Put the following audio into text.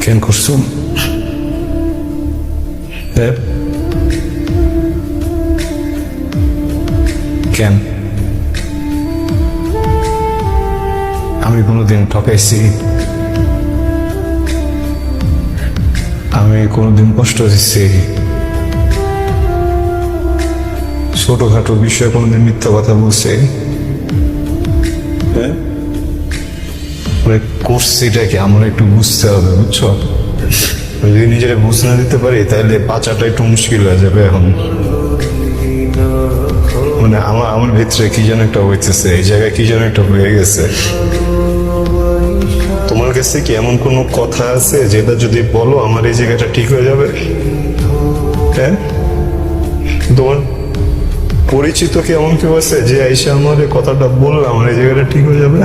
কেন করছো? কেন? আমি কোনোদিন ঠকাইছি? আমি কোনোদিন কষ্ট দিচ্ছি? ছোটখাটো বিষয়ে কোনোদিন মিথ্যা কথা বলছি? হ্যাঁ, করছিটা কি আমার একটু বুঝতে হবে, বুঝছো? যদি নিজেরা বুঝ না দিতে পারি তাহলে বাঁচাটা একটু মুশকিল হয়ে যাবে। এখন মানে আমার ভিতরে কি যেন একটা হইতেছে, এই জায়গায় কি যেন একটা হয়ে গেছে। তোমার কাছে কি এমন কোনো কথা আছে যেটা যদি বলো আমার এই জায়গাটা ঠিক হয়ে যাবে? হ্যাঁ, তোমার পরিচিত কি এমন কেউ আছে যে আইসা আমার এই কথাটা বললে আমার এই জায়গাটা ঠিক হয়ে যাবে?